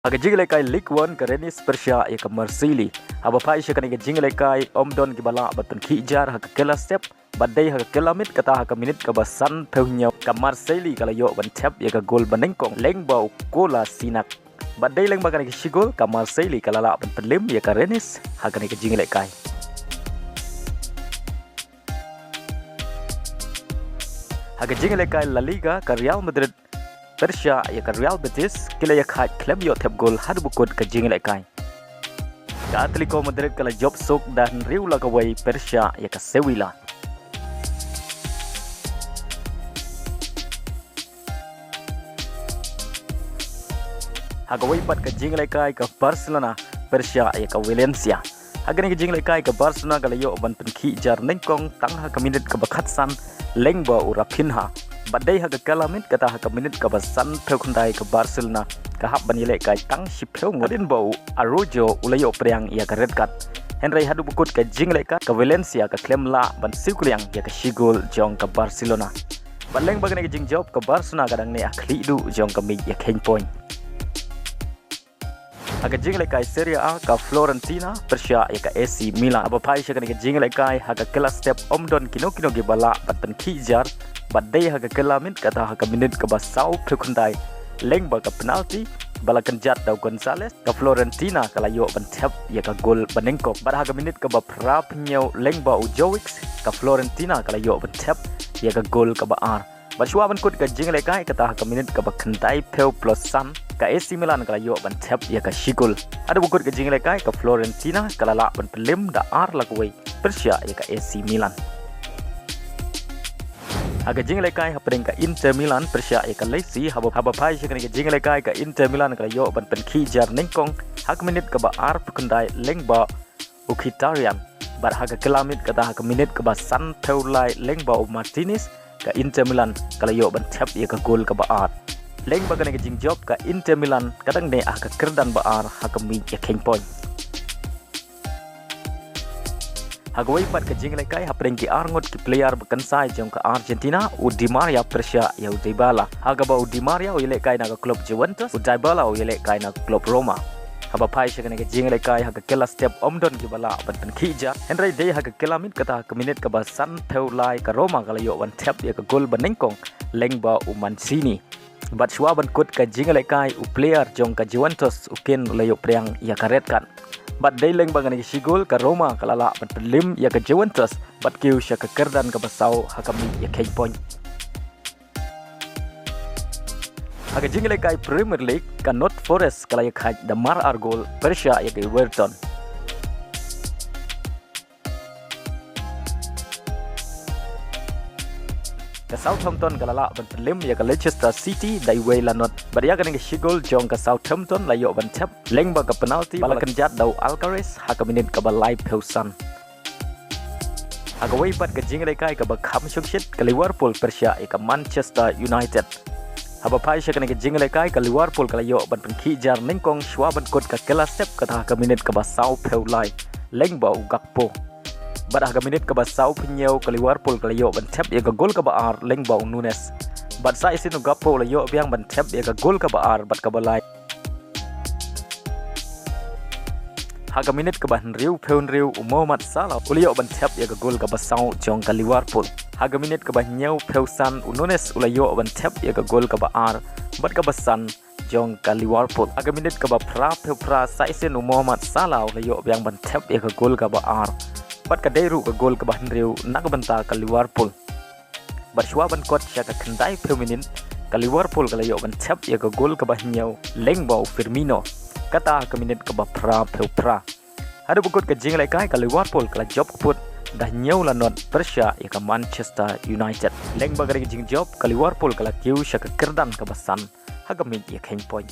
Aga jinglaikai League 1 ke Renis Persia ya ke Marsili. Aba pai syakani ke jinglaikai Omdon ki bala batun kijar ha ke kela step badai ha ke kelamit kata ha ke minit ke basan peunya ke Marsili kala yo ban tap ya ke gol banengkong lengbau kola sinak. Badai leng bagani ke shigol ke Marsili kala la ban Pynliem ya ke Renis ha ke jinglaikai. Ha ke jinglaikai La Liga ke Real Madrid Persia ya ke Real Betis kila ya khat klub yo tap gol hadu bukut ke jinglaikai. Ke Atletico Madrid kala job sok dan riu la kawai Persia ya ke Sevilla. Hagawai pat ke jinglaikai ke Barcelona Persia ya ke Valencia. Hagani ke jinglaikai ke Barcelona kala yo ban penki jar nengkong tang ha ke minit ke bakhatsan lengba urapinha. Badai ha ke kalamit kata ha ke minit ke basan pekundai ke Barcelona ke hab banile kai tang sipeu ngodin bau Arojo ulayo priang ia ke red card. Henry hadu bukut ke jinglaikai ke Valencia ke klem la ban siukuliang ia ke shigol jong ke Barcelona. Baleng bagani ke jingjob ke Barcelona kadang ne akhli du jong ke mi ia ken point. Haga jinglaikai Serie A ke Florentina Persia ya ke AC Milan. Aba pai syakani ke jinglaikai haga kelas step Omdon kino ge bala batan kijar badai haga kelamit kata haga minit ke basau pekundai lengba ke penalti bala kenjat dau Gonzales ke Florentina kala yo ban tap ya ke gol banengkop bad haga minit ke bapra penyau lengba Ujowix ke Florentina kala yo ban tap ya ke gol ke baar. Barsua ban kut ke jinglaikai kata haga minit ke bakendai peu plus san ke AC Milan kala yo ban tap ya ke shigol. Ada bukut ke jinglaikai ke Florentina kala la ban Pynliem da ar lagwai Persia ya ke AC Milan. Aga jinglaikai hapring ke Inter Milan Persia ya ke Leipzig haba pai syakani ke jinglaikai ke Inter Milan kala yo ban penki jar nengkong hak minit ke baar pekundai lengba Mkhitaryan bar haga kelamit kata hak minit ke basan peulai lengba Martinez ke Inter Milan kala yo ban tap ya ke gol ke baar. Leng bagani ke jingjob ke Inter Milan kadang ne ah ke kerdan baar hak mi ya king point. Hagawai pat ke jinglaikai hapring ki arngot ki player bekansai jong ke Argentina Dybala Persia ya Dybala. Hagaba Dybala uile kai na ke klub Juventus Dybala uile kai na klub Roma. Haba pai syakani ke jinglaikai hak kela step Omdon ki bala ban kija. Henry day hak kelamit kata ke minit ke basan peulai ke Roma kala yo ban tap ya ke gol banengkong lengba Mancini. Bat shua ban kut ke jinglaikai player jong ke Juventus ukin layo priang ya ke red card. Bat day leng bagani ke shigol ke Roma kalala ban Pynliem ya ke Juventus bat kiu sya ke kerdan ke basau hakami ya ken point. Haga jinglaikai Premier League ke North Forest kala ya khaj damar argol Persia ya ke Dorjon. Ke Southampton kalala ban Pynliem ya ke Leicester City dai way lanot badia kan ke shigol jong ke Southampton la yo ban tap lengba ke penalti bala kenjat dau Alcaraz hak minit ke balai peusan. Haga way pat ke jinglaikai ke bakham shukshit ke Liverpool Persia ya ke Manchester United. Haba pai syakani ke jinglaikai ke Liverpool kala yo ban penki jar nengkong shwa ban kut ke kelas step kata ke minit ke basau peulai lengba Gakpo. Bad haga minit ke basau penyau ke Liverpool kala yo ban tap ya ke gol ke baar lengba Nunes. Bad sa isin Gakpo la yo biang ban tap ya ke gol ke baar bad ke balai. Haga minit ke ban riu peun riu Muhammad Salah ulio ban tap ya ke gol ke basau jong ke Liverpool. Haga minit ke banyau peusan Nunes ulayo ban tap ya ke gol ke baar bad ke basan jong ke Liverpool. Haga minit ke bapra peupra sa isin Muhammad Salah ulayo biang ban tap ya ke gol ke baar bad ke deru ke gol ke ban riu nak benta ke Liverpool. Bad shwa ban kot sya ke kendai peumin ke Liverpool ke layo ban tap ya ke gol ke banyau lengbau Firmino kata ke minit ke bapra peupra. Ada bukut ke jinglaikai ke Liverpool ke job put dah nyau lanot Persia ya ke Manchester United. Leng bagari ke jingjob ke Liverpool ke kiu sya ke kerdan ke basan hagamit ya ken point.